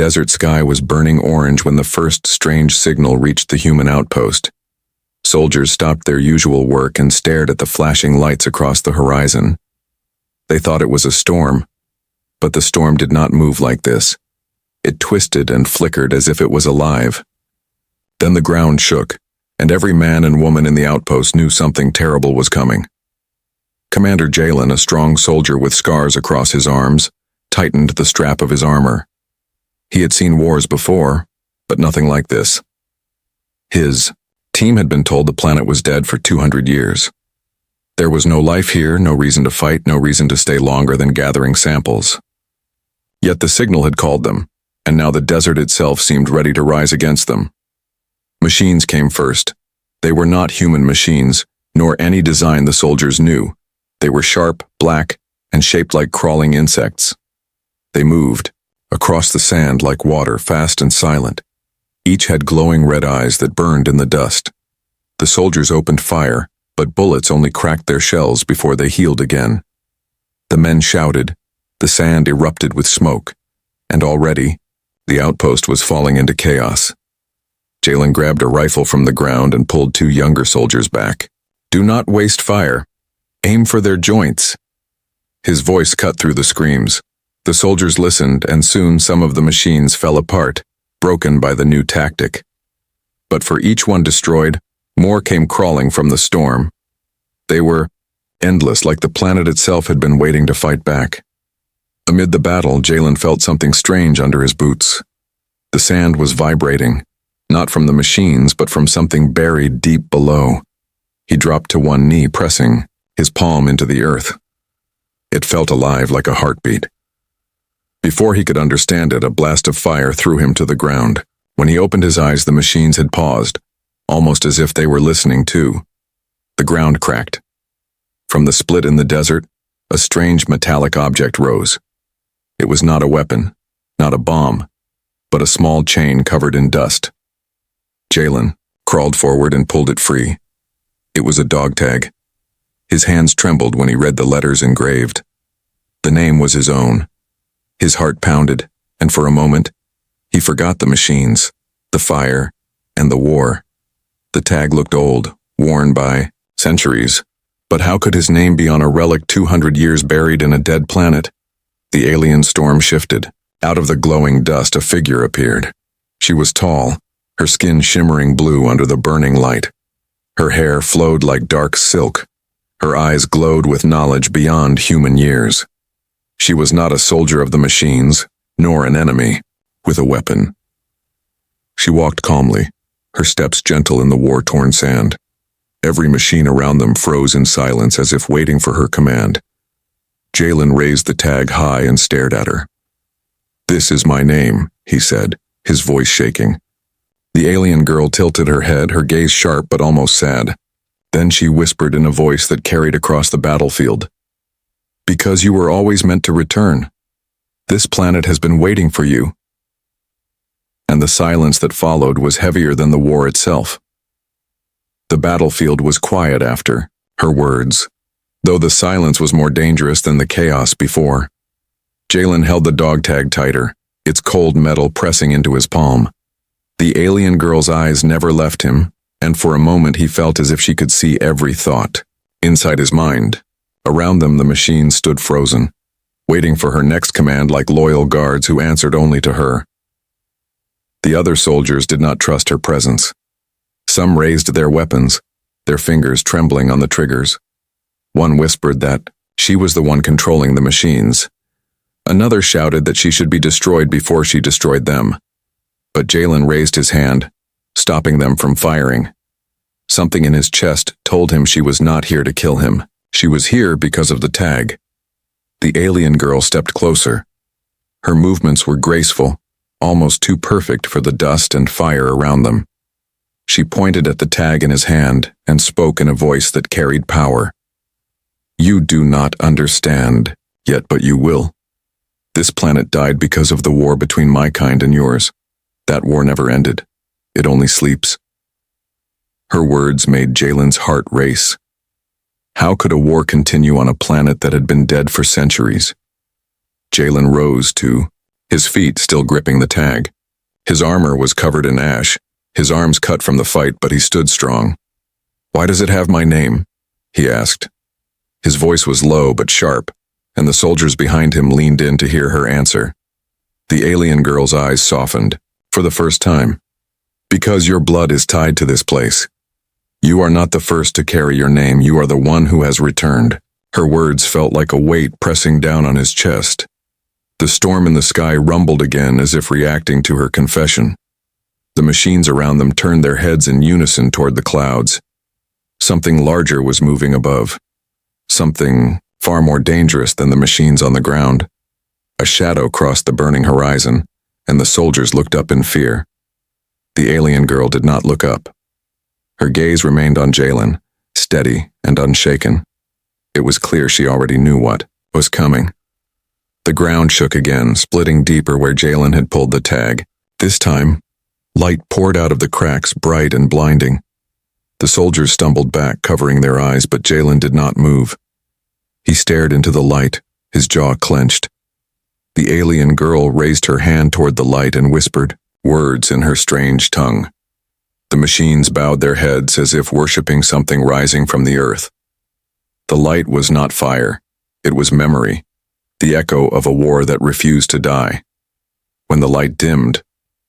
desert sky was burning orange when the first strange signal reached the human outpost. Soldiers stopped their usual work and stared at the flashing lights across the horizon. They thought it was a storm, but the storm did not move like this. It twisted and flickered as if it was alive. Then the ground shook, and every man and woman in the outpost knew something terrible was coming. Commander Jalen, a strong soldier with scars across his arms, tightened the strap of his armor. He had seen wars before, but nothing like this. His team had been told the planet was dead for 200 years. There was no life here, no reason to fight, no reason to stay longer than gathering samples. Yet the signal had called them, and now the desert itself seemed ready to rise against them. Machines came first. They were not human machines, nor any design the soldiers knew. They were sharp, black, and shaped like crawling insects. They moved, across the sand like water, fast and silent. Each had glowing red eyes that burned in the dust. The soldiers opened fire, but bullets only cracked their shells before they healed again. The men shouted, the sand erupted with smoke, and already, the outpost was falling into chaos. Jalen grabbed a rifle from the ground and pulled two younger soldiers back. "Do not waste fire. Aim for their joints." His voice cut through the screams. The soldiers listened, and soon some of the machines fell apart, broken by the new tactic. But for each one destroyed, more came crawling from the storm. They were endless, like the planet itself had been waiting to fight back. Amid the battle, Jalen felt something strange under his boots. The sand was vibrating, not from the machines, but from something buried deep below. He dropped to one knee, pressing his palm into the earth. It felt alive like a heartbeat. Before he could understand it, a blast of fire threw him to the ground. When he opened his eyes, the machines had paused, almost as if they were listening too. The ground cracked. From the split in the desert, a strange metallic object rose. It was not a weapon, not a bomb, but a small chain covered in dust. Jalen crawled forward and pulled it free. It was a dog tag. His hands trembled when he read the letters engraved. The name was his own. His heart pounded, and for a moment, he forgot the machines, the fire, and the war. The tag looked old, worn by centuries, but how could his name be on a relic 200 years buried in a dead planet? The alien storm shifted. Out of the glowing dust, a figure appeared. She was tall, her skin shimmering blue under the burning light. Her hair flowed like dark silk. Her eyes glowed with knowledge beyond human years. She was not a soldier of the machines, nor an enemy, with a weapon. She walked calmly, her steps gentle in the war-torn sand. Every machine around them froze in silence as if waiting for her command. Jalen raised the tag high and stared at her. "This is my name," he said, his voice shaking. The alien girl tilted her head, her gaze sharp but almost sad. Then she whispered in a voice that carried across the battlefield. "Because you were always meant to return. This planet has been waiting for you." And the silence that followed was heavier than the war itself. The battlefield was quiet after her words, though the silence was more dangerous than the chaos before. Jalen held the dog tag tighter, its cold metal pressing into his palm. The alien girl's eyes never left him, and for a moment he felt as if she could see every thought. Inside his mind, around them the machines stood frozen, waiting for her next command like loyal guards who answered only to her. The other soldiers did not trust her presence. Some raised their weapons, their fingers trembling on the triggers. One whispered that she was the one controlling the machines. Another shouted that she should be destroyed before she destroyed them. But Jalen raised his hand, stopping them from firing. Something in his chest told him she was not here to kill him. She was here because of the tag. The alien girl stepped closer. Her movements were graceful, almost too perfect for the dust and fire around them. She pointed at the tag in his hand and spoke in a voice that carried power. "You do not understand yet, but you will. This planet died because of the war between my kind and yours. That war never ended. It only sleeps." Her words made Jalen's heart race. How could a war continue on a planet that had been dead for centuries? Jalen rose to his feet still gripping the tag. His armor was covered in ash, his arms cut from the fight, but he stood strong. "Why does it have my name?" he asked. His voice was low but sharp, and the soldiers behind him leaned in to hear her answer. The alien girl's eyes softened, for the first time. "Because your blood is tied to this place. You are not the first to carry your name, you are the one who has returned." Her words felt like a weight pressing down on his chest. The storm in the sky rumbled again as if reacting to her confession. The machines around them turned their heads in unison toward the clouds. Something larger was moving above. Something far more dangerous than the machines on the ground. A shadow crossed the burning horizon, and the soldiers looked up in fear. The alien girl did not look up. Her gaze remained on Jalen, steady and unshaken. It was clear she already knew what was coming. The ground shook again, splitting deeper where Jalen had pulled the tag. This time, light poured out of the cracks, bright and blinding. The soldiers stumbled back, covering their eyes, but Jalen did not move. He stared into the light, his jaw clenched. The alien girl raised her hand toward the light and whispered words in her strange tongue. The machines bowed their heads as if worshipping something rising from the earth. The light was not fire, it was memory, the echo of a war that refused to die. When the light dimmed,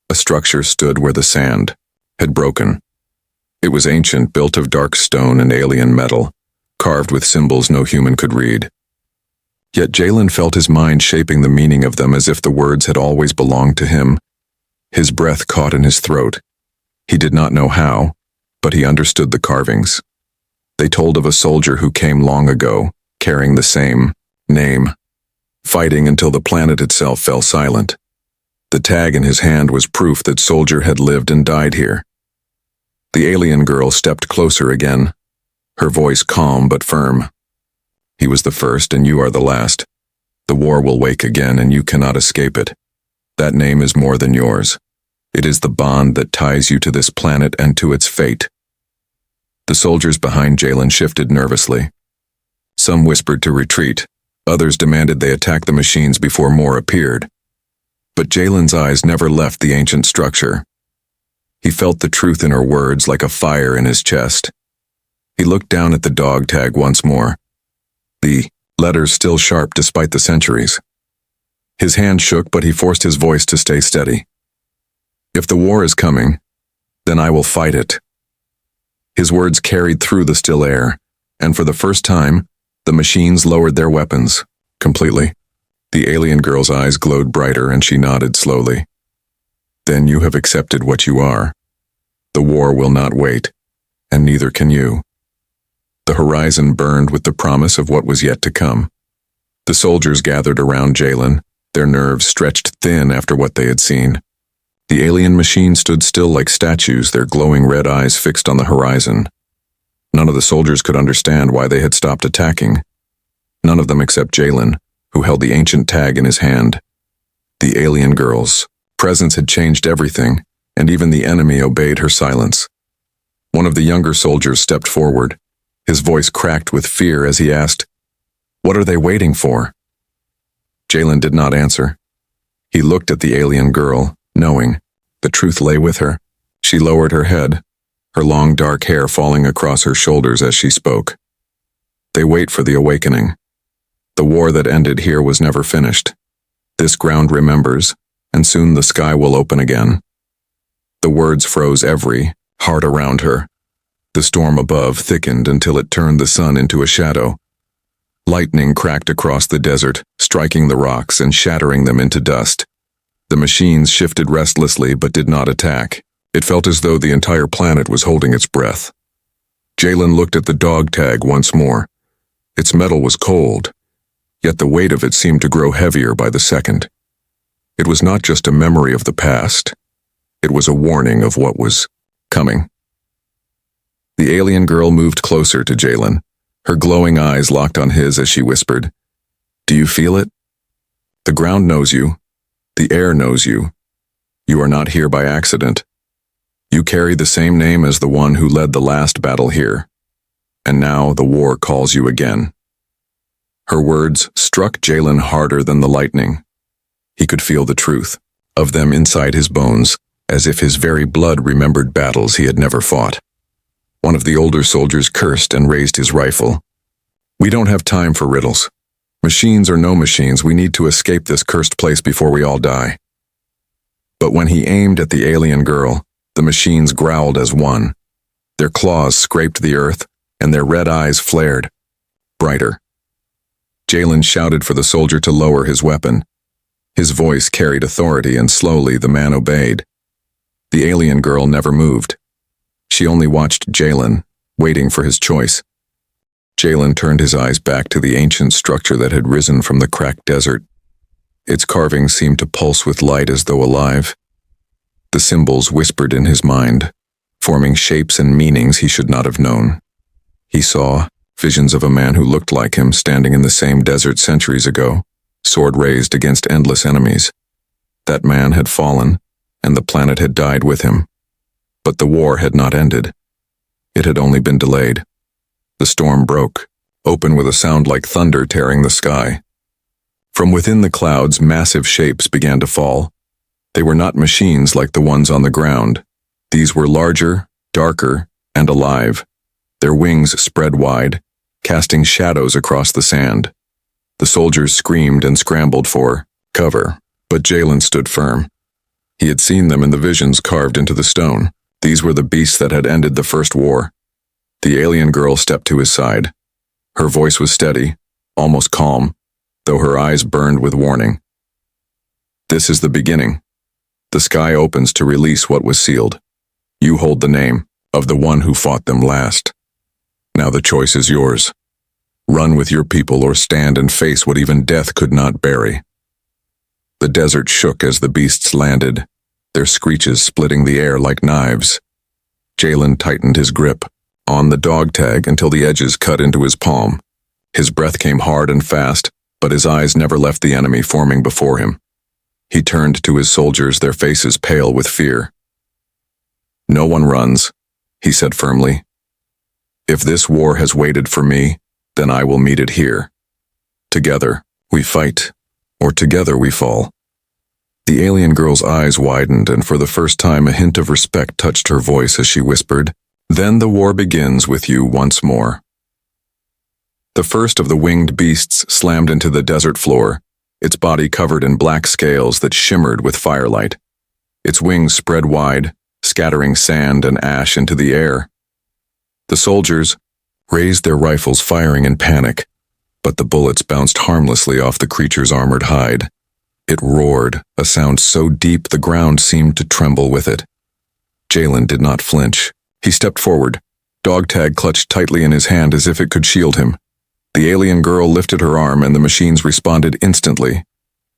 a structure stood where the sand had broken. It was ancient, built of dark stone and alien metal, carved with symbols no human could read. Yet Jalen felt his mind shaping the meaning of them as if the words had always belonged to him. His breath caught in his throat. He did not know how, but he understood the carvings. They told of a soldier who came long ago, carrying the same name, fighting until the planet itself fell silent. The tag in his hand was proof that soldier had lived and died here. The alien girl stepped closer again, her voice calm but firm. "He was the first and you are the last. The war will wake again and you cannot escape it. That name is more than yours. It is the bond that ties you to this planet and to its fate." The soldiers behind Jalen shifted nervously. Some whispered to retreat, others demanded they attack the machines before more appeared. But Jalen's eyes never left the ancient structure. He felt the truth in her words like a fire in his chest. He looked down at the dog tag once more, the letters still sharp despite the centuries. His hand shook, but he forced his voice to stay steady. "If the war is coming, then I will fight it." His words carried through the still air, and for the first time, the machines lowered their weapons, completely. The alien girl's eyes glowed brighter and she nodded slowly. "Then you have accepted what you are. The war will not wait, and neither can you." The horizon burned with the promise of what was yet to come. The soldiers gathered around Jalen, their nerves stretched thin after what they had seen. The alien machine stood still like statues, their glowing red eyes fixed on the horizon. None of the soldiers could understand why they had stopped attacking. None of them except Jalen, who held the ancient tag in his hand. The alien girl's presence had changed everything, and even the enemy obeyed her silence. One of the younger soldiers stepped forward. His voice cracked with fear as he asked, "What are they waiting for?" Jalen did not answer. He looked at the alien girl, knowing the truth lay with her. She lowered her head, her long dark hair falling across her shoulders as she spoke. "They wait for the awakening. The war that ended here was never finished. This ground remembers, and soon the sky will open again." The words froze every heart around her. The storm above thickened until it turned the sun into a shadow. Lightning cracked across the desert, striking the rocks and shattering them into dust. The machines shifted restlessly but did not attack. It felt as though the entire planet was holding its breath. Jalen looked at the dog tag once more. Its metal was cold, yet the weight of it seemed to grow heavier by the second. It was not just a memory of the past. It was a warning of what was coming. The alien girl moved closer to Jalen, her glowing eyes locked on his as she whispered, "Do you feel it? The ground knows you. The air knows you. You are not here by accident. You carry the same name as the one who led the last battle here. And now the war calls you again." Her words struck Jalen harder than the lightning. He could feel the truth of them inside his bones, as if his very blood remembered battles he had never fought. One of the older soldiers cursed and raised his rifle. "We don't have time for riddles. Machines or no machines, we need to escape this cursed place before we all die." But when he aimed at the alien girl, the machines growled as one. Their claws scraped the earth, and their red eyes flared brighter. Jalen shouted for the soldier to lower his weapon. His voice carried authority, and slowly the man obeyed. The alien girl never moved. She only watched Jalen, waiting for his choice. Jalen turned his eyes back to the ancient structure that had risen from the cracked desert. Its carvings seemed to pulse with light as though alive. The symbols whispered in his mind, forming shapes and meanings he should not have known. He saw visions of a man who looked like him standing in the same desert centuries ago, sword raised against endless enemies. That man had fallen, and the planet had died with him. But the war had not ended. It had only been delayed. The storm broke, open with a sound like thunder tearing the sky. From within the clouds, massive shapes began to fall. They were not machines like the ones on the ground. These were larger, darker, and alive. Their wings spread wide, casting shadows across the sand. The soldiers screamed and scrambled for cover, but Jalen stood firm. He had seen them in the visions carved into the stone. These were the beasts that had ended the first war. The alien girl stepped to his side. Her voice was steady, almost calm, though her eyes burned with warning. "This is the beginning. The sky opens to release what was sealed. You hold the name of the one who fought them last. Now the choice is yours. Run with your people or stand and face what even death could not bury." The desert shook as the beasts landed, their screeches splitting the air like knives. Jalen tightened his grip on the dog tag until the edges cut into his palm. His breath came hard and fast, but his eyes never left the enemy forming before him. He turned to his soldiers, their faces pale with fear. "No one runs," he said firmly. "If this war has waited for me, then I will meet it here. Together, we fight, or together we fall." The alien girl's eyes widened, and for the first time a hint of respect touched her voice as she whispered, "Then the war begins with you once more." The first of the winged beasts slammed into the desert floor, its body covered in black scales that shimmered with firelight. Its wings spread wide, scattering sand and ash into the air. The soldiers raised their rifles, firing in panic, but the bullets bounced harmlessly off the creature's armored hide. It roared, a sound so deep the ground seemed to tremble with it. Jalen did not flinch. He stepped forward, dog tag clutched tightly in his hand as if it could shield him. The alien girl lifted her arm, and the machines responded instantly.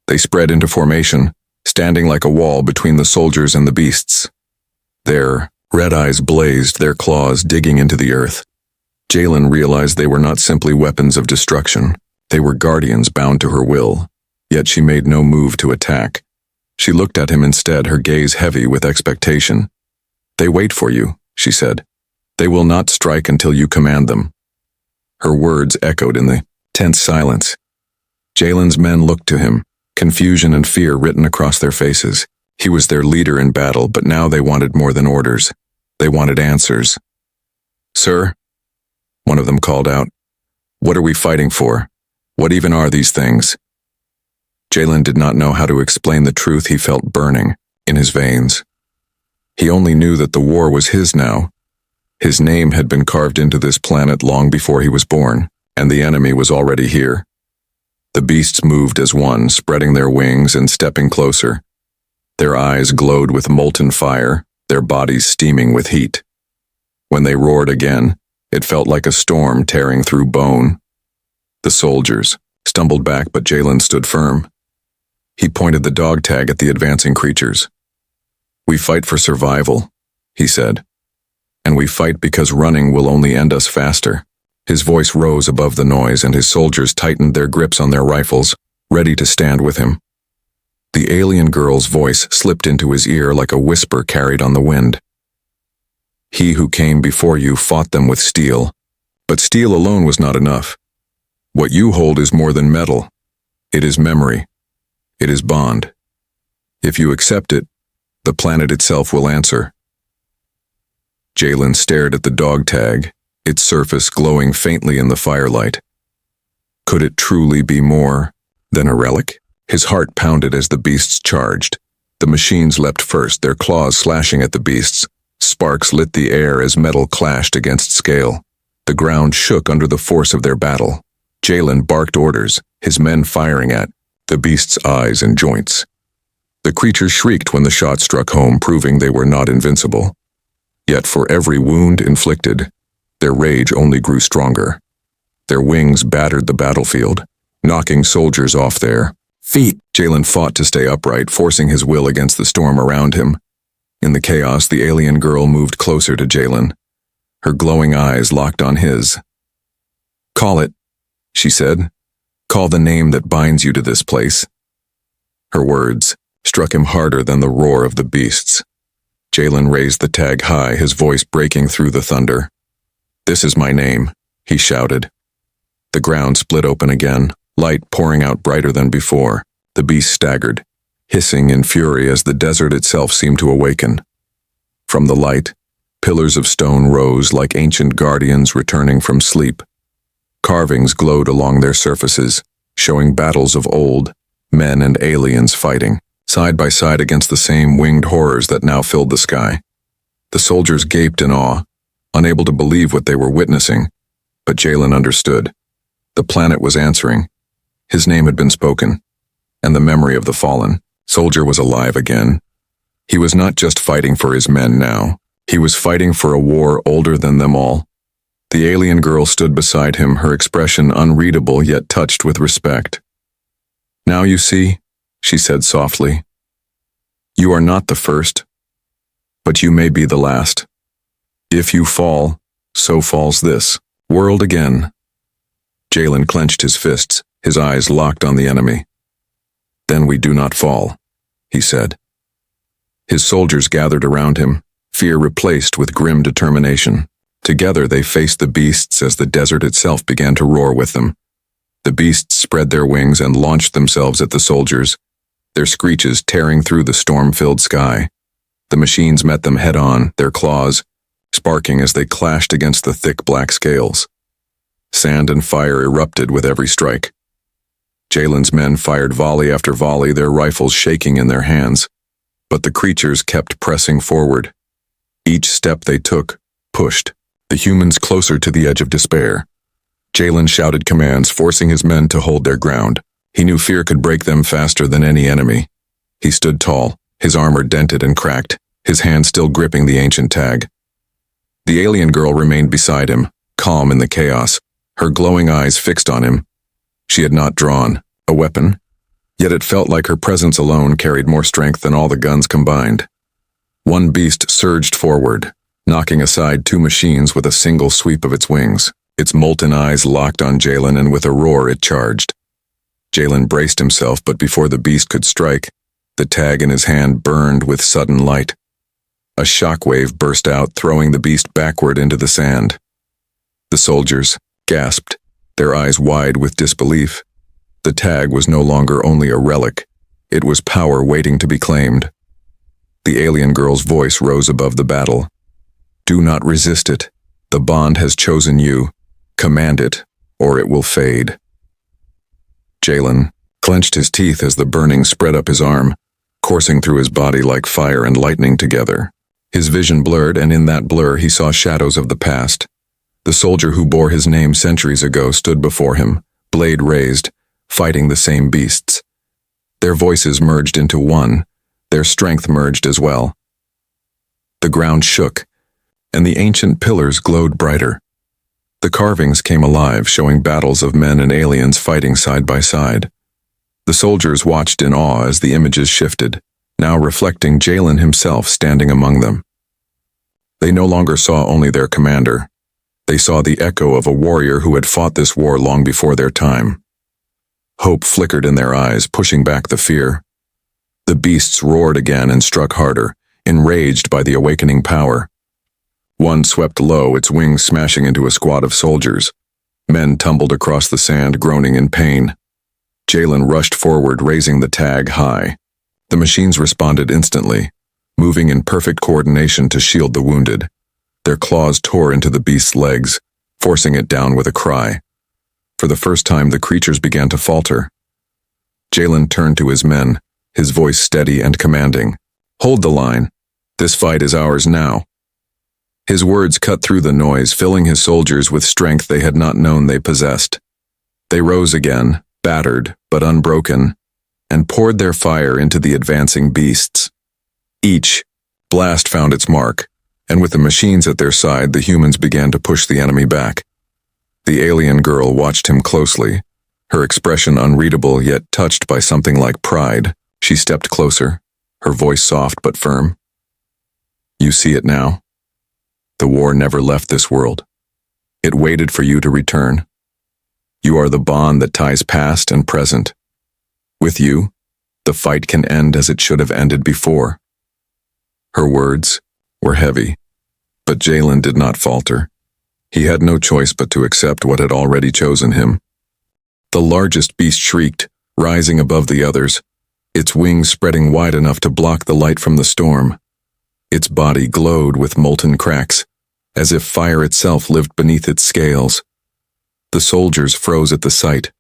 They spread into formation, standing like a wall between the soldiers and the beasts. Their red eyes blazed, their claws digging into the earth. Jalen realized they were not simply weapons of destruction. They were guardians bound to her will. Yet she made no move to attack. She looked at him instead, her gaze heavy with expectation. "They wait for you," she said. "They will not strike until you command them." Her words echoed in the tense silence. Jalen's men looked to him, confusion and fear written across their faces. He was their leader in battle, but now they wanted more than orders. They wanted answers. "Sir," one of them called out, "what are we fighting for? What even are these things?" Jalen did not know how to explain the truth he felt burning in his veins. He only knew that the war was his now. His name had been carved into this planet long before he was born, and the enemy was already here. The beasts moved as one, spreading their wings and stepping closer. Their eyes glowed with molten fire, their bodies steaming with heat. When they roared again, it felt like a storm tearing through bone. The soldiers stumbled back, but Jalen stood firm. He pointed the dog tag at the advancing creatures. "We fight for survival," he said. "And we fight because running will only end us faster." His voice rose above the noise, and his soldiers tightened their grips on their rifles, ready to stand with him. The alien girl's voice slipped into his ear like a whisper carried on the wind. "He who came before you fought them with steel, but steel alone was not enough. What you hold is more than metal. It is memory. It is bond. If you accept it, the planet itself will answer. Jalen stared at the dog tag, its surface glowing faintly in the firelight. Could it truly be more than a relic? His heart pounded as the beasts charged. The machines leapt first, their claws slashing at the beasts. Sparks lit the air as metal clashed against scale. The ground shook under the force of their battle. Jalen barked orders, his men firing at the beasts' eyes and joints. The creatures shrieked when the shot struck home, proving they were not invincible. Yet for every wound inflicted, their rage only grew stronger. Their wings battered the battlefield, knocking soldiers off their feet. Jalen fought to stay upright, forcing his will against the storm around him. In the chaos, the alien girl moved closer to Jalen, her glowing eyes locked on his. "Call it," she said. "Call the name that binds you to this place." Her words struck him harder than the roar of the beasts. Jalen raised the tag high, his voice breaking through the thunder. "This is my name," he shouted. The ground split open again, light pouring out brighter than before. The beast staggered, hissing in fury as the desert itself seemed to awaken. From the light, pillars of stone rose like ancient guardians returning from sleep. Carvings glowed along their surfaces, showing battles of old, men and aliens fighting, side by side against the same winged horrors that now filled the sky. The soldiers gaped in awe, unable to believe what they were witnessing, but Jalen understood. The planet was answering. His name had been spoken, and the memory of the fallen soldier was alive again. He was not just fighting for his men now. He was fighting for a war older than them all. The alien girl stood beside him, her expression unreadable yet touched with respect. "Now you see," she said softly. "You are not the first, but you may be the last. If you fall, so falls this world again." Jalen clenched his fists, his eyes locked on the enemy. "Then we do not fall," he said. His soldiers gathered around him, fear replaced with grim determination. Together they faced the beasts as the desert itself began to roar with them. The beasts spread their wings and launched themselves at the soldiers, their screeches tearing through the storm-filled sky. The machines met them head-on, their claws sparking as they clashed against the thick black scales. Sand and fire erupted with every strike. Jalen's men fired volley after volley, their rifles shaking in their hands. But the creatures kept pressing forward. Each step they took pushed the humans closer to the edge of despair. Jalen shouted commands, forcing his men to hold their ground. He knew fear could break them faster than any enemy. He stood tall, his armor dented and cracked, his hand still gripping the ancient tag. The alien girl remained beside him, calm in the chaos, her glowing eyes fixed on him. She had not drawn a weapon, yet it felt like her presence alone carried more strength than all the guns combined. One beast surged forward, knocking aside two machines with a single sweep of its wings. Its molten eyes locked on Jalen, and with a roar it charged. Jalen braced himself, but before the beast could strike, the tag in his hand burned with sudden light. A shockwave burst out, throwing the beast backward into the sand. The soldiers gasped, their eyes wide with disbelief. The tag was no longer only a relic, it was power waiting to be claimed. The alien girl's voice rose above the battle. "Do not resist it. The bond has chosen you. Command it, or it will fade." Jalen clenched his teeth as the burning spread up his arm, coursing through his body like fire and lightning together. His vision blurred, and in that blur he saw shadows of the past. The soldier who bore his name centuries ago stood before him, blade raised, fighting the same beasts. Their voices merged into one, their strength merged as well. The ground shook, and the ancient pillars glowed brighter. The carvings came alive, showing battles of men and aliens fighting side by side. The soldiers watched in awe as the images shifted, now reflecting Jalen himself standing among them. They no longer saw only their commander. They saw the echo of a warrior who had fought this war long before their time. Hope flickered in their eyes, pushing back the fear. The beasts roared again and struck harder, enraged by the awakening power. One swept low, its wings smashing into a squad of soldiers. Men tumbled across the sand, groaning in pain. Jalen rushed forward, raising the tag high. The machines responded instantly, moving in perfect coordination to shield the wounded. Their claws tore into the beast's legs, forcing it down with a cry. For the first time, the creatures began to falter. Jalen turned to his men, his voice steady and commanding. "Hold the line. This fight is ours now." His words cut through the noise, filling his soldiers with strength they had not known they possessed. They rose again, battered but unbroken, and poured their fire into the advancing beasts. Each blast found its mark, and with the machines at their side, the humans began to push the enemy back. The alien girl watched him closely, her expression unreadable yet touched by something like pride. She stepped closer, her voice soft but firm. "You see it now? The war never left this world. It waited for you to return. You are the bond that ties past and present. With you, the fight can end as it should have ended before." Her words were heavy, but Jalen did not falter. He had no choice but to accept what had already chosen him. The largest beast shrieked, rising above the others, its wings spreading wide enough to block the light from the storm. Its body glowed with molten cracks, as if fire itself lived beneath its scales. The soldiers froze at the sight,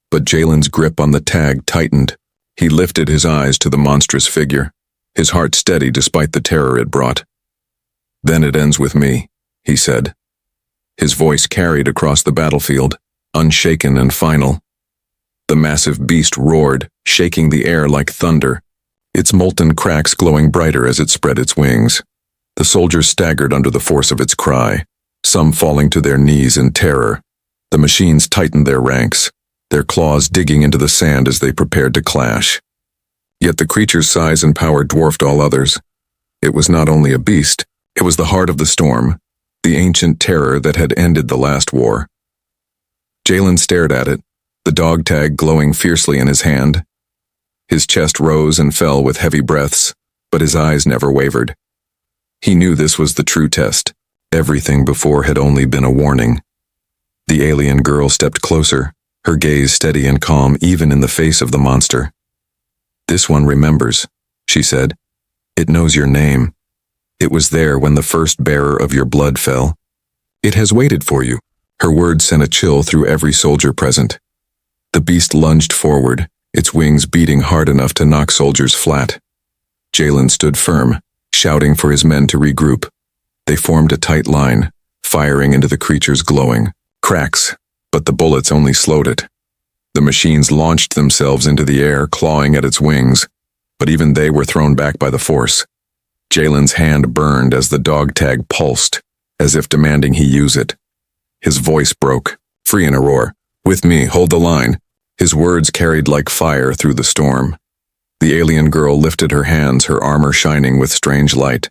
but Jalen's grip on the tag tightened. He lifted his eyes to the monstrous figure, his heart steady despite the terror it brought. "Then it ends with me," he said. His voice carried across the battlefield, unshaken and final. The massive beast roared, shaking the air like thunder, its molten cracks glowing brighter as it spread its wings. The soldiers staggered under the force of its cry, some falling to their knees in terror. The machines tightened their ranks, their claws digging into the sand as they prepared to clash. Yet the creature's size and power dwarfed all others. It was not only a beast, it was the heart of the storm, the ancient terror that had ended the last war. Jalen stared at it, the dog tag glowing fiercely in his hand. His chest rose and fell with heavy breaths, but his eyes never wavered. He knew this was the true test. Everything before had only been a warning. The alien girl stepped closer, her gaze steady and calm even in the face of the monster. "This one remembers," she said. "It knows your name. It was there when the first bearer of your blood fell. It has waited for you." Her words sent a chill through every soldier present. The beast lunged forward, its wings beating hard enough to knock soldiers flat. Jalen stood firm, shouting for his men to regroup. They formed a tight line, firing into the creature's glowing cracks, but the bullets only slowed it. The machines launched themselves into the air, clawing at its wings, but even they were thrown back by the force. Jalen's hand burned as the dog tag pulsed, as if demanding he use it. His voice broke, free in a roar. "With me, hold the line." His words carried like fire through the storm. The alien girl lifted her hands, her armor shining with strange light.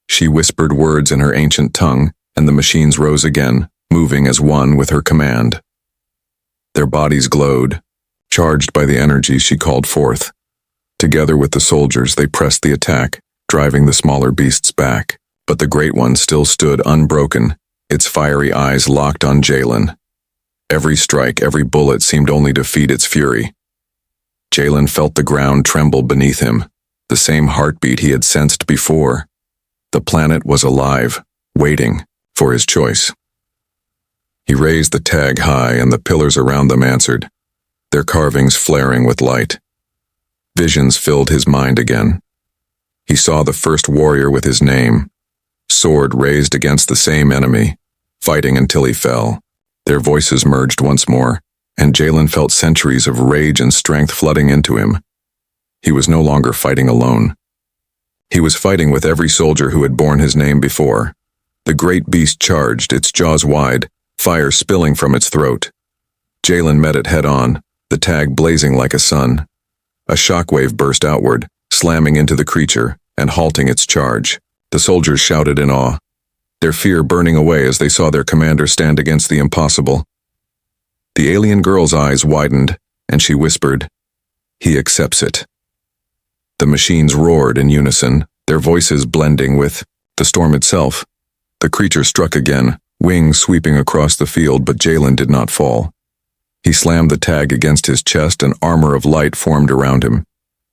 She whispered words in her ancient tongue, and the machines rose again, moving as one with her command. Their bodies glowed, charged by the energy she called forth. Together with the soldiers, they pressed the attack, driving the smaller beasts back. But the great one still stood unbroken, its fiery eyes locked on Jalen. Every strike, every bullet seemed only to feed its fury. Jalen felt the ground tremble beneath him, the same heartbeat he had sensed before. The planet was alive, waiting for his choice. He raised the tag high, and the pillars around them answered, their carvings flaring with light. Visions filled his mind again. He saw the first warrior with his name, sword raised against the same enemy, fighting until he fell. Their voices merged once more, and Jalen felt centuries of rage and strength flooding into him. He was no longer fighting alone. He was fighting with every soldier who had borne his name before. The great beast charged, its jaws wide, fire spilling from its throat. Jalen met it head-on, the tag blazing like a sun. A shockwave burst outward, slamming into the creature and halting its charge. The soldiers shouted in awe, their fear burning away as they saw their commander stand against the impossible. The alien girl's eyes widened, and she whispered, "He accepts it." The machines roared in unison, their voices blending with the storm itself. The creature struck again, wings sweeping across the field, but Jalen did not fall. He slammed the tag against his chest, and armor of light formed around him.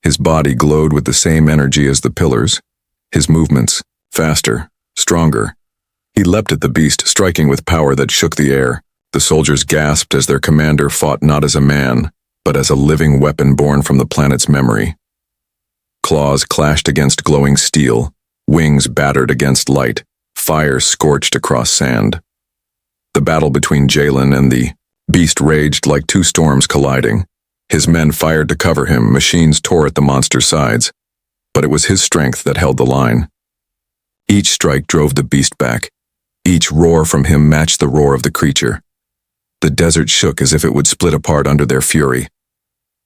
His body glowed with the same energy as the pillars. His movements, faster, stronger. He leapt at the beast, striking with power that shook the air. The soldiers gasped as their commander fought not as a man, but as a living weapon born from the planet's memory. Claws clashed against glowing steel, wings battered against light, fire scorched across sand. The battle between Jalen and the beast raged like two storms colliding. His men fired to cover him, machines tore at the monster's sides, but it was his strength that held the line. Each strike drove the beast back. Each roar from him matched the roar of the creature. The desert shook as if it would split apart under their fury.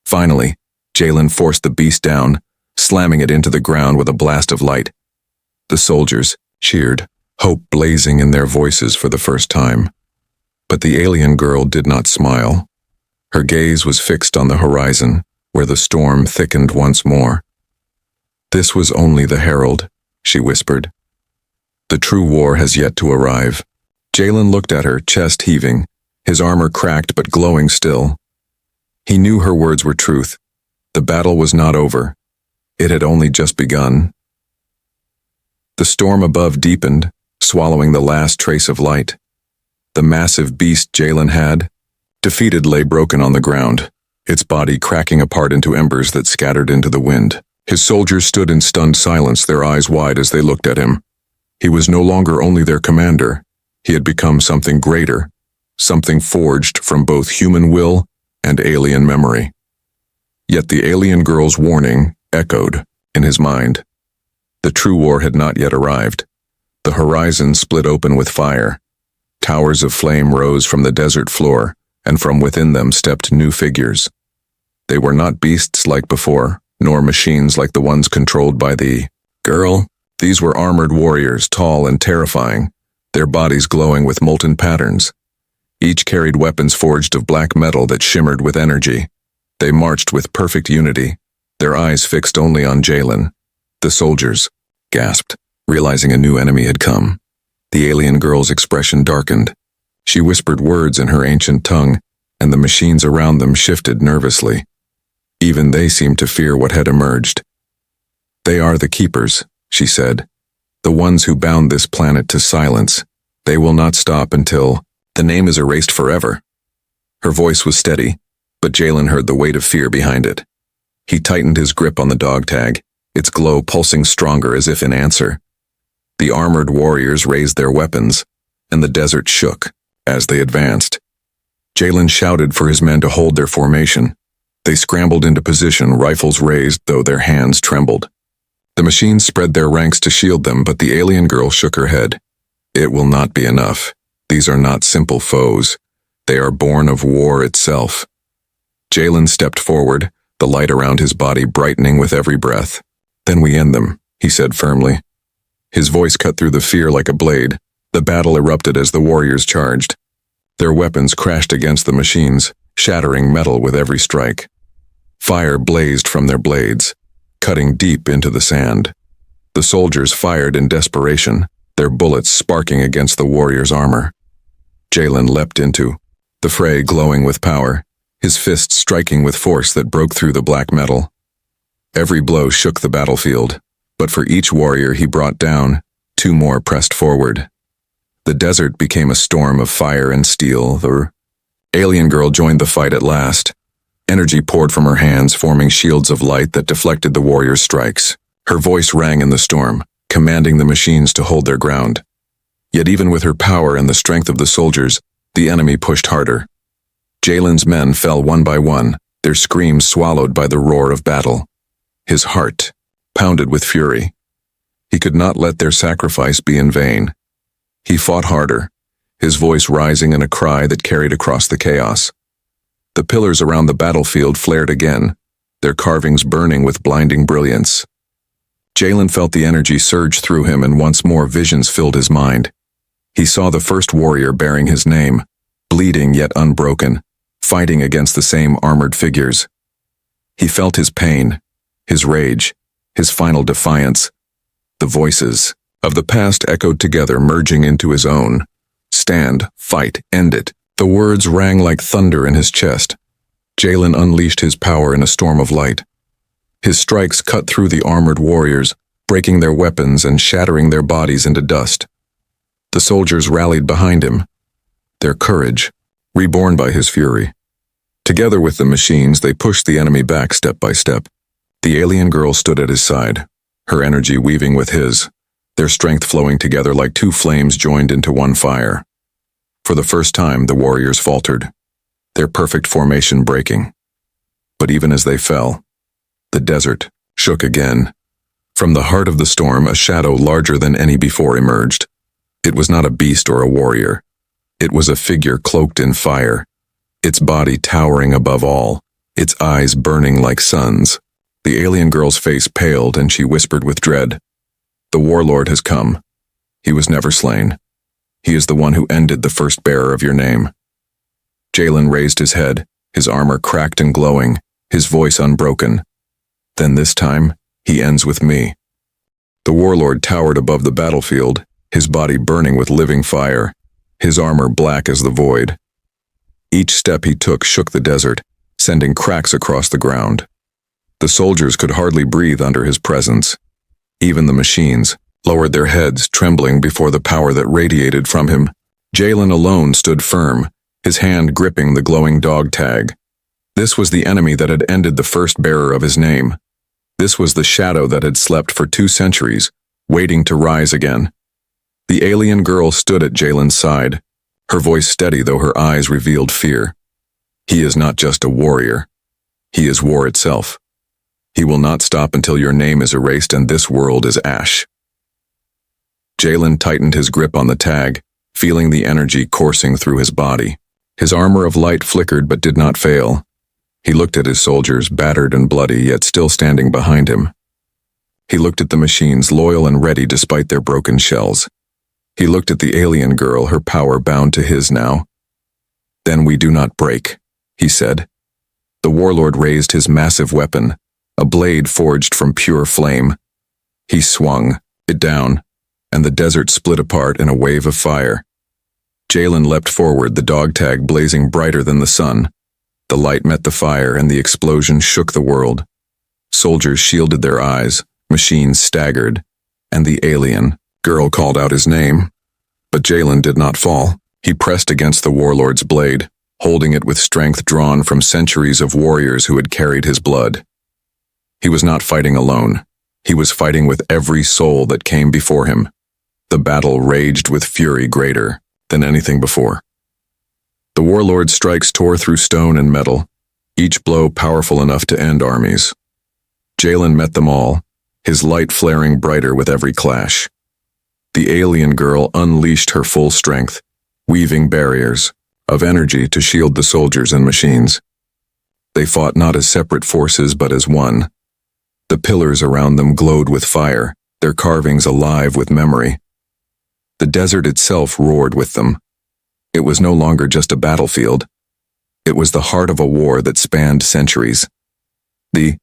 Finally, Jalen forced the beast down, slamming it into the ground with a blast of light. The soldiers cheered, hope blazing in their voices for the first time. But the alien girl did not smile. Her gaze was fixed on the horizon, where the storm thickened once more. "This was only the herald," she whispered. "The true war has yet to arrive." Jalen looked at her, chest heaving, his armor cracked but glowing still. He knew her words were truth. The battle was not over. It had only just begun. The storm above deepened, swallowing the last trace of light. The massive beast Jalen had, defeated, lay broken on the ground, its body cracking apart into embers that scattered into the wind. His soldiers stood in stunned silence, their eyes wide as they looked at him. He was no longer only their commander. He had become something greater, something forged from both human will and alien memory. Yet the alien girl's warning echoed in his mind. The true war had not yet arrived. The horizon split open with fire. Towers of flame rose from the desert floor, and from within them stepped new figures. They were not beasts like before, nor machines like the ones controlled by the girl. These were armored warriors, tall and terrifying, their bodies glowing with molten patterns. Each carried weapons forged of black metal that shimmered with energy. They marched with perfect unity, their eyes fixed only on Jalen. The soldiers gasped, realizing a new enemy had come. The alien girl's expression darkened. She whispered words in her ancient tongue, and the machines around them shifted nervously. Even they seemed to fear what had emerged. "They are the keepers," she said. "The ones who bound this planet to silence. They will not stop until the name is erased forever." Her voice was steady, but Jalen heard the weight of fear behind it. He tightened his grip on the dog tag, its glow pulsing stronger as if in answer. The armored warriors raised their weapons, and the desert shook as they advanced. Jalen shouted for his men to hold their formation. They scrambled into position, rifles raised, though their hands trembled. The machines spread their ranks to shield them, but the alien girl shook her head. "It will not be enough. These are not simple foes. They are born of war itself." Jalen stepped forward, the light around his body brightening with every breath. "Then we end them," he said firmly. His voice cut through the fear like a blade. The battle erupted as the warriors charged. Their weapons crashed against the machines, shattering metal with every strike. Fire blazed from their blades, cutting deep into the sand. The soldiers fired in desperation, their bullets sparking against the warriors' armor. Jalen leapt into the fray, glowing with power, his fists striking with force that broke through the black metal. Every blow shook the battlefield, but for each warrior he brought down, two more pressed forward. The desert became a storm of fire and steel. The alien girl joined the fight at last. Energy poured from her hands, forming shields of light that deflected the warriors' strikes. Her voice rang in the storm, commanding the machines to hold their ground. Yet even with her power and the strength of the soldiers, the enemy pushed harder. Jalen's men fell one by one, their screams swallowed by the roar of battle. His heart pounded with fury. He could not let their sacrifice be in vain. He fought harder, his voice rising in a cry that carried across the chaos. The pillars around the battlefield flared again, their carvings burning with blinding brilliance. Jalen felt the energy surge through him, and once more visions filled his mind. He saw the first warrior bearing his name, bleeding yet unbroken, fighting against the same armored figures. He felt his pain, his rage, his final defiance. The voices of the past echoed together, merging into his own. "Stand, fight, end it." The words rang like thunder in his chest. Jalen unleashed his power in a storm of light. His strikes cut through the armored warriors, breaking their weapons and shattering their bodies into dust. The soldiers rallied behind him, their courage reborn by his fury. Together with the machines, they pushed the enemy back step by step. The alien girl stood at his side, her energy weaving with his, their strength flowing together like two flames joined into one fire. For the first time, the warriors faltered, their perfect formation breaking. But even as they fell, the desert shook again. From the heart of the storm, a shadow larger than any before emerged. It was not a beast or a warrior. It was a figure cloaked in fire, its body towering above all, its eyes burning like suns. The alien girl's face paled and she whispered with dread, "The warlord has come. He was never slain. He is the one who ended the first bearer of your name." Jalen raised his head, his armor cracked and glowing, his voice unbroken. "Then this time, he ends with me." The warlord towered above the battlefield, his body burning with living fire, his armor black as the void. Each step he took shook the desert, sending cracks across the ground. The soldiers could hardly breathe under his presence. Even the machines lowered their heads, trembling before the power that radiated from him. Jalen alone stood firm, his hand gripping the glowing dog tag. This was the enemy that had ended the first bearer of his name. This was the shadow that had slept for 2 centuries, waiting to rise again. The alien girl stood at Jalen's side, her voice steady though her eyes revealed fear. "He is not just a warrior. He is war itself. He will not stop until your name is erased and this world is ash." Jalen tightened his grip on the tag, feeling the energy coursing through his body. His armor of light flickered but did not fail. He looked at his soldiers, battered and bloody, yet still standing behind him. He looked at the machines, loyal and ready despite their broken shells. He looked at the alien girl, her power bound to his now. "Then we do not break," he said. The warlord raised his massive weapon, a blade forged from pure flame. He swung it down, and the desert split apart in a wave of fire. Jalen leapt forward, the dog tag blazing brighter than the sun. The light met the fire, and the explosion shook the world. Soldiers shielded their eyes, machines staggered, and the alien girl called out his name. But Jalen did not fall. He pressed against the warlord's blade, holding it with strength drawn from centuries of warriors who had carried his blood. He was not fighting alone. He was fighting with every soul that came before him. The battle raged with fury greater than anything before. The warlord's strikes tore through stone and metal, each blow powerful enough to end armies. Jalen met them all, his light flaring brighter with every clash. The alien girl unleashed her full strength, weaving barriers of energy to shield the soldiers and machines. They fought not as separate forces but as one. The pillars around them glowed with fire, their carvings alive with memory. The desert itself roared with them. It was no longer just a battlefield. It was the heart of a war that spanned centuries. The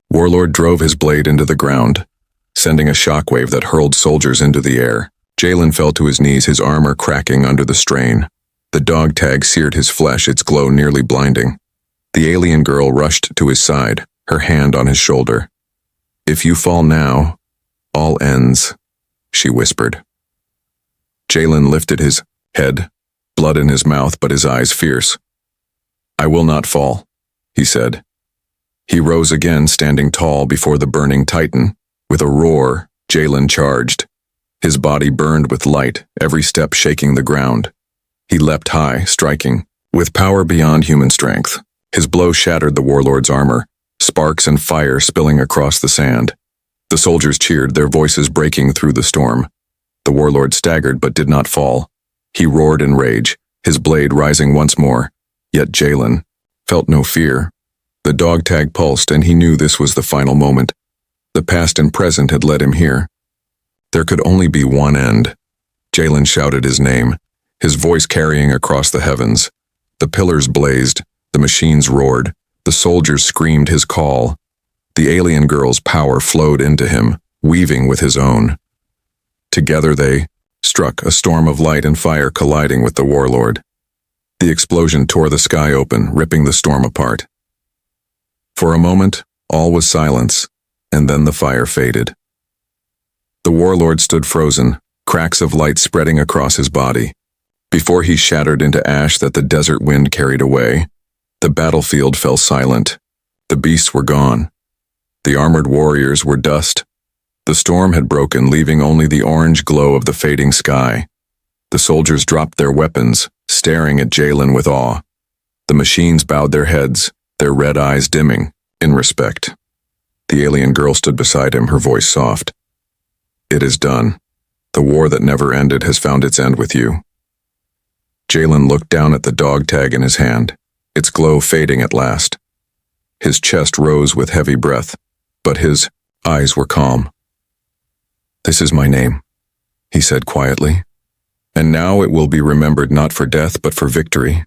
warlord drove his blade into the ground, sending a shockwave that hurled soldiers into the air. Jalen fell to his knees, his armor cracking under the strain. The dog tag seared his flesh, its glow nearly blinding. The alien girl rushed to his side, her hand on his shoulder. "If you fall now, all ends," she whispered. Jalen lifted his head, blood in his mouth but his eyes fierce. "I will not fall," he said. He rose again, standing tall before the burning titan. With a roar, Jalen charged. His body burned with light, every step shaking the ground. He leapt high, striking, with power beyond human strength. His blow shattered the warlord's armor, sparks and fire spilling across the sand. The soldiers cheered, their voices breaking through the storm. The warlord staggered but did not fall. He roared in rage, his blade rising once more. Yet Jalen felt no fear. The dog tag pulsed, and he knew this was the final moment. The past and present had led him here. There could only be one end. Jalen shouted his name, his voice carrying across the heavens. The pillars blazed, the machines roared, the soldiers screamed his call. The alien girl's power flowed into him, weaving with his own. Together they struck, a storm of light and fire colliding with the warlord. The explosion tore the sky open, ripping the storm apart. For a moment, all was silence, and then the fire faded. The warlord stood frozen, cracks of light spreading across his body. Before he shattered into ash that the desert wind carried away, the battlefield fell silent. The beasts were gone. The armored warriors were dust. The storm had broken, leaving only the orange glow of the fading sky. The soldiers dropped their weapons, staring at Jalen with awe. The machines bowed their heads, their red eyes dimming, in respect. The alien girl stood beside him, her voice soft. "It is done. The war that never ended has found its end with you." Jalen looked down at the dog tag in his hand, its glow fading at last. His chest rose with heavy breath, but his eyes were calm. "This is my name," he said quietly. "And now it will be remembered not for death but for victory."